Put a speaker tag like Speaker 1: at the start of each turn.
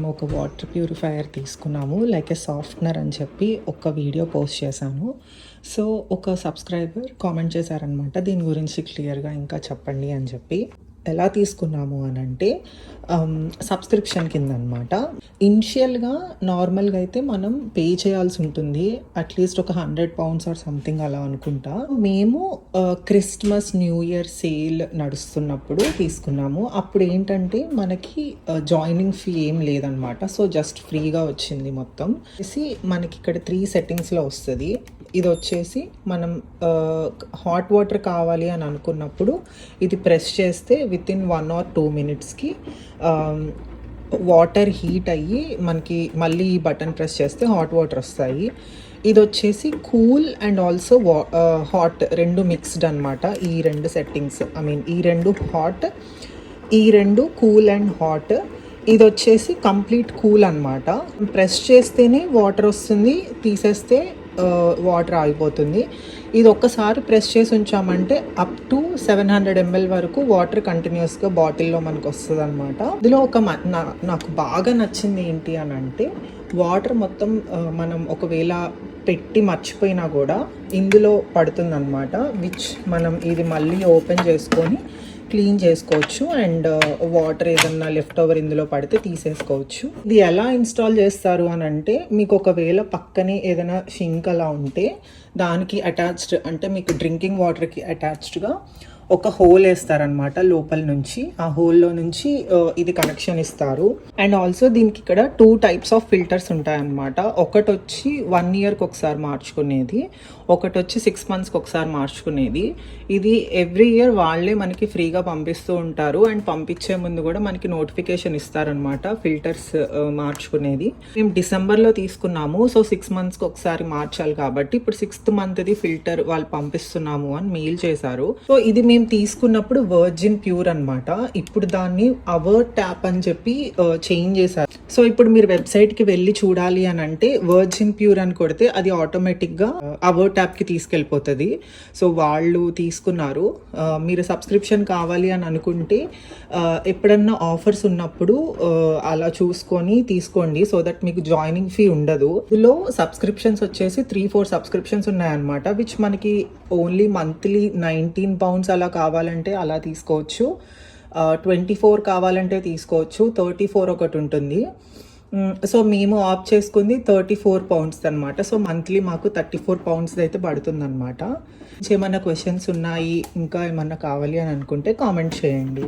Speaker 1: మేము ఒక water purifier తీసుకున్నాము, లైక్ ఏ సాఫ్ట్నర్ అని చెప్పి ఒక వీడియో పోస్ట్ చేశాను. సో ఒక సబ్స్క్రైబర్ కామెంట్ చేశారనమాట, దీని గురించి క్లియర్గా ఇంకా చెప్పండి అని చెప్పి. ఎలా తీసుకున్నాము అని అంటే సబ్స్క్రిప్షన్ కింద అనమాట. ఇనిషియల్గా నార్మల్గా అయితే మనం పే చేయాల్సి ఉంటుంది, అట్లీస్ట్ ఒక £100 ఆర్ సంథింగ్ అలా అనుకుంటా. మేము క్రిస్మస్ న్యూ ఇయర్ సేల్ నడుస్తున్నప్పుడు తీసుకున్నాము. అప్పుడు ఏంటంటే మనకి జాయినింగ్ ఫీ ఏం లేదనమాట. సో జస్ట్ ఫ్రీగా వచ్చింది మొత్తం. మనకి ఇక్కడ 3 సెట్టింగ్స్లో వస్తుంది. ఇది వచ్చేసి మనం హాట్ వాటర్ కావాలి అని అనుకున్నప్పుడు ఇది ప్రెస్ చేస్తే విత్ ఇన్ 1 or 2 మినిట్స్కి వాటర్ హీట్ అయ్యి మనకి మళ్ళీ ఈ బటన్ ప్రెస్ చేస్తే హాట్ వాటర్ వస్తాయి. ఇది వచ్చేసి కూల్ అండ్ ఆల్సో హాట్ రెండు మిక్స్డ్ అనమాట. ఈ రెండు సెట్టింగ్స్, ఈ రెండు హాట్, ఈ రెండు కూల్ అండ్ హాట్. ఇది వచ్చేసి కంప్లీట్ కూల్ అనమాట. ప్రెస్ చేస్తేనే వాటర్ వస్తుంది, తీసేస్తే వాటర్ ఆగిపోతుంది. ఇది ఒక్కసారి ప్రెస్ చేసి ఉంచామంటే అప్ టు 700 ml వరకు వాటర్ కంటిన్యూస్గా బాటిల్లో మనకు వస్తుంది అనమాట. ఇందులో నాకు బాగా నచ్చింది ఏంటి అని అంటే, వాటర్ మొత్తం మనం ఒకవేళ పెట్టి మర్చిపోయినా కూడా ఇందులో పడుతుంది అనమాట. విచ్ మనం ఇది మళ్ళీ ఓపెన్ చేసుకొని క్లీన్ చేసుకోవచ్చు అండ్ వాటర్ ఏదన్నా లెఫ్ట్ ఓవర్ ఇందులో పడితే తీసేసుకోవచ్చు. ఇది ఎలా ఇన్స్టాల్ చేస్తారు అని అంటే, మీకు ఒకవేళ పక్కనే ఏదైనా షింక్ అలా ఉంటే దానికి అటాచ్డ్, అంటే మీకు డ్రింకింగ్ వాటర్కి అటాచ్డ్గా ఒక హోల్ వేస్తారనమాట లోపల నుంచి. ఆ హోల్లో నుంచి ఇది కనెక్షన్ ఇస్తారు. అండ్ ఆల్సో దీనికి ఇక్కడ 2 types ఆఫ్ ఫిల్టర్స్ ఉంటాయన్నమాట. ఒకటి వచ్చి 1 yearకి ఒకసారి మార్చుకునేది, ఒకటి వచ్చి 6 monthsకి ఒకసారి మార్చుకునేది. ఇది ఎవ్రీ ఇయర్ వాళ్ళే మనకి ఫ్రీగా పంపిస్తూ ఉంటారు. అండ్ పంపించే ముందు కూడా మనకి నోటిఫికేషన్ ఇస్తారనమాట ఫిల్టర్స్ మార్చుకునేది. మేము డిసెంబర్లో తీసుకున్నాము. సో 6 monthsకి ఒకసారి మార్చాలి కాబట్టి ఇప్పుడు 6th monthది ఫిల్టర్ వాళ్ళు పంపిస్తున్నాము అని మెయిల్ చేశారు. సో ఇది మేము తీసుకున్నప్పుడు వర్జిన్ ప్యూర్ అనమాట. ఇప్పుడు దాన్ని అవర్ ట్యాప్ అని చెప్పి చేంజ్ చేశారు. సో ఇప్పుడు మీరు వెబ్సైట్కి వెళ్ళి చూడాలి అని అంటే వర్జిన్ ప్యూర్ అని కొడితే అది ఆటోమేటిక్గా అవర్ ట్యాప్కి తీసుకెళ్ళిపోతుంది. సో వాళ్ళు తీసుకున్నారు. మీరు సబ్స్క్రిప్షన్ కావాలి అని అనుకుంటే ఎప్పుడన్నా ఆఫర్స్ ఉన్నప్పుడు అలా చూసుకొని తీసుకోండి, సో దట్ మీకు జాయినింగ్ ఫీ ఉండదు. ఇందులో సబ్స్క్రిప్షన్స్ వచ్చేసి 3-4 సబ్స్క్రిప్షన్స్ ఉన్నాయన్నమాట. విచ్ మనకి ఓన్లీ మంత్లీ £19 అలా కావాలంటే అలా తీసుకోవచ్చు, 24 కావాలంటే తీసుకోవచ్చు, 34 ఒకటి ఉంటుంది. సో మేము ఆప్ చేసుకుంది £34 అనమాట. సో మంత్లీ మాకు £34 అయితే పడుతుంది అనమాట. ఏమన్నా క్వశ్చన్స్ ఉన్నాయి, ఇంకా ఏమన్నా కావాలి అని అనుకుంటే కామెంట్ చేయండి.